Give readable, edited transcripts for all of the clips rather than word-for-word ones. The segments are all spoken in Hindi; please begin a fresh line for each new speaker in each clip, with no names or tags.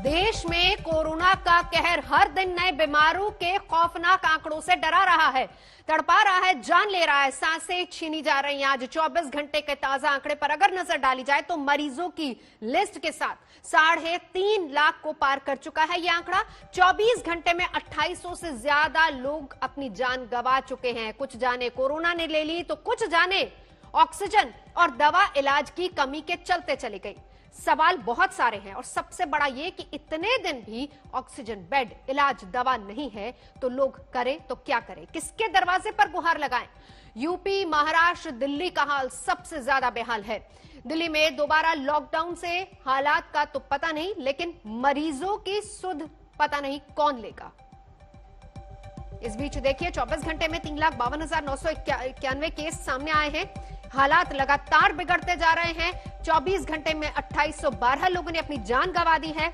देश में कोरोना का कहर हर दिन नए बीमारों के खौफनाक आंकड़ों से डरा रहा है, तड़पा रहा है, जान ले रहा है, सांसें छीनी जा रही हैं। आज 24 घंटे के ताजा आंकड़े पर अगर नजर डाली जाए तो मरीजों की लिस्ट के साथ 3.5 लाख को पार कर चुका है यह आंकड़ा। 24 घंटे में 2800 से ज्यादा लोग अपनी जान गंवा चुके हैं। कुछ जाने कोरोना ने ले ली तो कुछ जाने ऑक्सीजन और दवा इलाज की कमी के चलते चली गई। सवाल बहुत सारे हैं और सबसे बड़ा यह कि इतने दिन भी ऑक्सीजन, बेड, इलाज, दवा नहीं है तो लोग करें तो क्या करें, किसके दरवाजे पर गुहार लगाएं। यूपी, महाराष्ट्र, दिल्ली का हाल सबसे ज्यादा बेहाल है। दिल्ली में दोबारा लॉकडाउन से हालात का तो पता नहीं, लेकिन मरीजों की सुध पता नहीं कौन लेगा। इस बीच देखिए 24 घंटे में 3,52,991 केस सामने आए हैं। हालात लगातार बिगड़ते जा रहे हैं। 24 घंटे में 2812 लोगों ने अपनी जान गंवा दी है।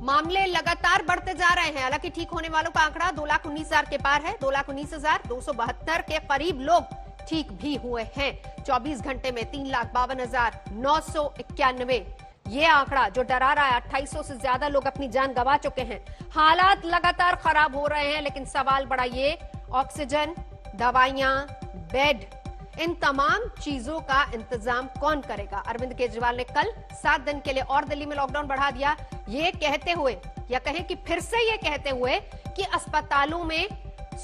मामले लगातार बढ़ते जा रहे हैं। हालांकि ठीक होने वालों का आंकड़ा 2,19,000 के पार है। 2,19,272 के करीब लोग ठीक भी हुए हैं। 24 घंटे में 3,52,991 ये आंकड़ा जो डरा रहा है। 2800 से ज्यादा लोग अपनी जान गंवा चुके हैं। हालात लगातार खराब हो रहे हैं, लेकिन सवाल बड़ा ये, ऑक्सीजन, दवाइयां, बेड, इन तमाम चीजों का इंतजाम कौन करेगा। अरविंद केजरीवाल ने कल 7 दिन के लिए और दिल्ली में लॉकडाउन बढ़ा दिया, ये कहते हुए, या कहें कि फिर से ये कहते हुए कि अस्पतालों में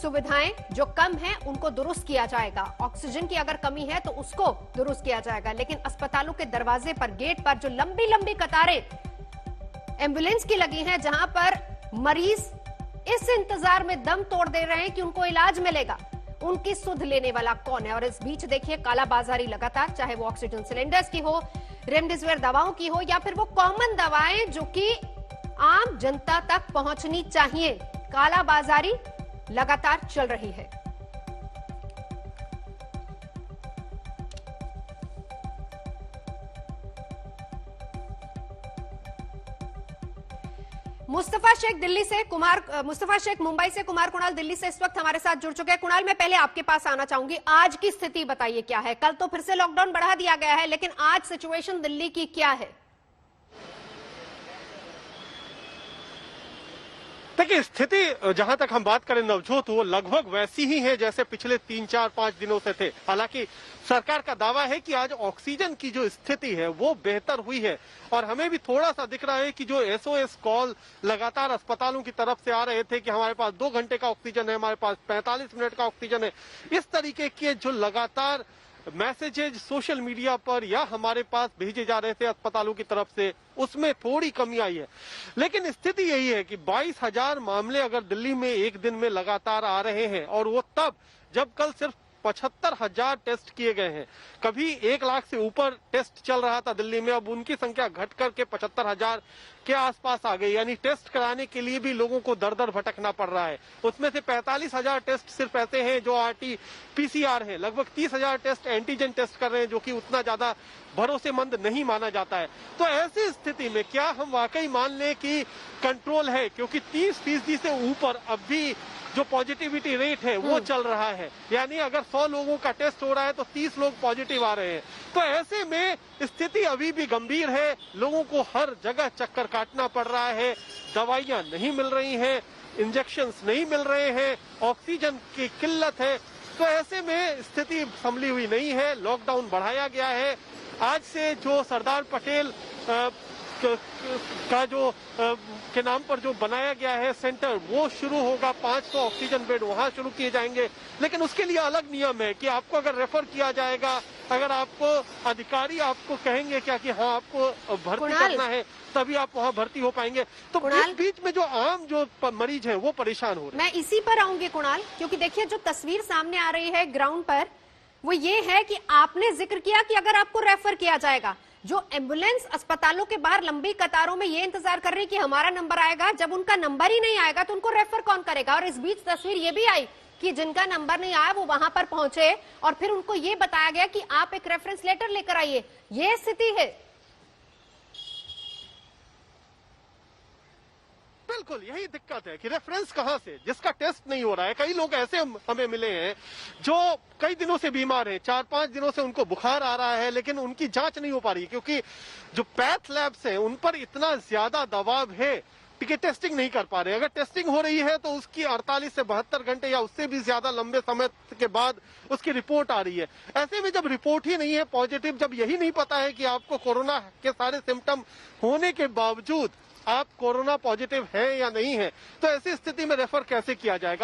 सुविधाएं जो कम हैं उनको दुरुस्त किया जाएगा। ऑक्सीजन की अगर कमी है तो उसको दुरुस्त किया जाएगा, लेकिन अस्पतालों के दरवाजे पर, गेट पर जो लंबी लंबी कतारें एम्बुलेंस की लगी हैं, जहां पर मरीज इस इंतजार में दम तोड़ दे रहे हैं कि उनको इलाज मिलेगा, उनकी सुध लेने वाला कौन है। और इस बीच देखिए कालाबाजारी लगातार, चाहे वो ऑक्सीजन सिलेंडर्स की हो, रेमडेसिविर दवाओं की हो, या फिर वो कॉमन दवाएं जो कि आम जनता तक पहुंचनी चाहिए, कालाबाजारी लगातार चल रही है। मुस्तफा शेख मुंबई से, कुमार कुणाल दिल्ली से इस वक्त हमारे साथ जुड़ चुके हैं। कुणाल, मैं पहले आपके पास आना चाहूंगी, आज की स्थिति बताइए क्या है। कल तो फिर से लॉकडाउन बढ़ा दिया गया है, लेकिन आज सिचुएशन दिल्ली की क्या है?
देखिए, स्थिति जहां तक हम बात करें नवजोत, वो लगभग वैसी ही है जैसे पिछले 3-4-5 दिनों से थे। हालांकि सरकार का दावा है कि आज ऑक्सीजन की जो स्थिति है वो बेहतर हुई है, और हमें भी थोड़ा सा दिख रहा है कि जो SOS कॉल लगातार अस्पतालों की तरफ से आ रहे थे कि हमारे पास 2 घंटे का ऑक्सीजन है, हमारे पास 45 मिनट का ऑक्सीजन है, इस तरीके के जो लगातार मैसेजेज सोशल मीडिया पर या हमारे पास भेजे जा रहे थे अस्पतालों की तरफ से, उसमें थोड़ी कमी आई है। लेकिन स्थिति यही है कि 22,000 मामले अगर दिल्ली में एक दिन में लगातार आ रहे हैं, और वो तब जब कल सिर्फ 75,000 टेस्ट किए गए हैं। कभी 1 लाख से ऊपर टेस्ट चल रहा था दिल्ली में, अब उनकी संख्या घट करके 75,000 के आसपास आ गई। यानी टेस्ट कराने के लिए भी लोगों को दर दर भटकना पड़ रहा है। उसमें से 45,000 टेस्ट सिर्फ ऐसे हैं जो RT-PCR है, लगभग 30,000 टेस्ट एंटीजन टेस्ट कर रहे हैं, जो कि उतना ज्यादा भरोसेमंद नहीं माना जाता है। तो ऐसी स्थिति में क्या हम वाकई मान लें कि कंट्रोल है, क्योंकि 30% से ऊपर अब भी जो पॉजिटिविटी रेट है वो चल रहा है। यानी अगर 100 लोगों का टेस्ट हो रहा है तो 30 लोग पॉजिटिव आ रहे हैं। तो ऐसे में स्थिति अभी भी गंभीर है। लोगों को हर जगह चक्कर काटना पड़ रहा है, दवाइयां नहीं मिल रही हैं, इंजेक्शंस नहीं मिल रहे हैं, ऑक्सीजन की किल्लत है। तो ऐसे में स्थिति संभली हुई नहीं है। लॉकडाउन बढ़ाया गया है। आज से जो सरदार पटेल का जो के नाम पर जो बनाया गया है सेंटर, वो शुरू होगा। 500 ऑक्सीजन बेड वहां शुरू किए जाएंगे, लेकिन उसके लिए अलग नियम है कि आपको अगर रेफर किया जाएगा, अगर आपको अधिकारी आपको कहेंगे क्या कि हाँ आपको भर्ती करना है, तभी आप वहां भर्ती हो पाएंगे। तो बीच में जो आम जो मरीज हैं वो परेशान हो रहे हैं।
मैं इसी पर आऊंगी कुणाल, क्योंकि देखिए जो तस्वीर सामने आ रही है ग्राउंड पर, वो ये है कि आपने जिक्र किया कि अगर आपको रेफर किया जाएगा, जो एम्बुलेंस अस्पतालों के बाहर लंबी कतारों में ये इंतजार कर रही कि हमारा नंबर आएगा, जब उनका नंबर ही नहीं आएगा तो उनको रेफर कौन करेगा। और इस बीच तस्वीर ये भी आई कि जिनका नंबर नहीं आया वो वहां पर पहुंचे और फिर उनको ये बताया गया कि आप एक रेफरेंस लेटर लेकर आइए। ये स्थिति है।
बिल्कुल यही दिक्कत है कि रेफरेंस कहां से, जिसका टेस्ट नहीं हो रहा है। कई लोग ऐसे हमें मिले हैं जो कई दिनों से बीमार हैं, 4-5 दिनों से उनको बुखार आ रहा है, लेकिन उनकी जांच नहीं हो पा रही क्योंकि जो पैथ लैब्स हैं उन पर इतना ज्यादा दबाव है कि टेस्टिंग नहीं कर पा रहे। अगर टेस्टिंग हो रही है तो उसकी 48 से 72 घंटे या उससे भी ज्यादा लंबे समय के बाद उसकी रिपोर्ट आ रही है। ऐसे में जब रिपोर्ट ही नहीं है पॉजिटिव, जब यही नहीं पता है कि आपको कोरोना के सारे सिम्टम होने के बावजूद आप कोरोना पॉजिटिव है या नहीं है, तो ऐसी स्थिति में रेफर कैसे किया जाएगा।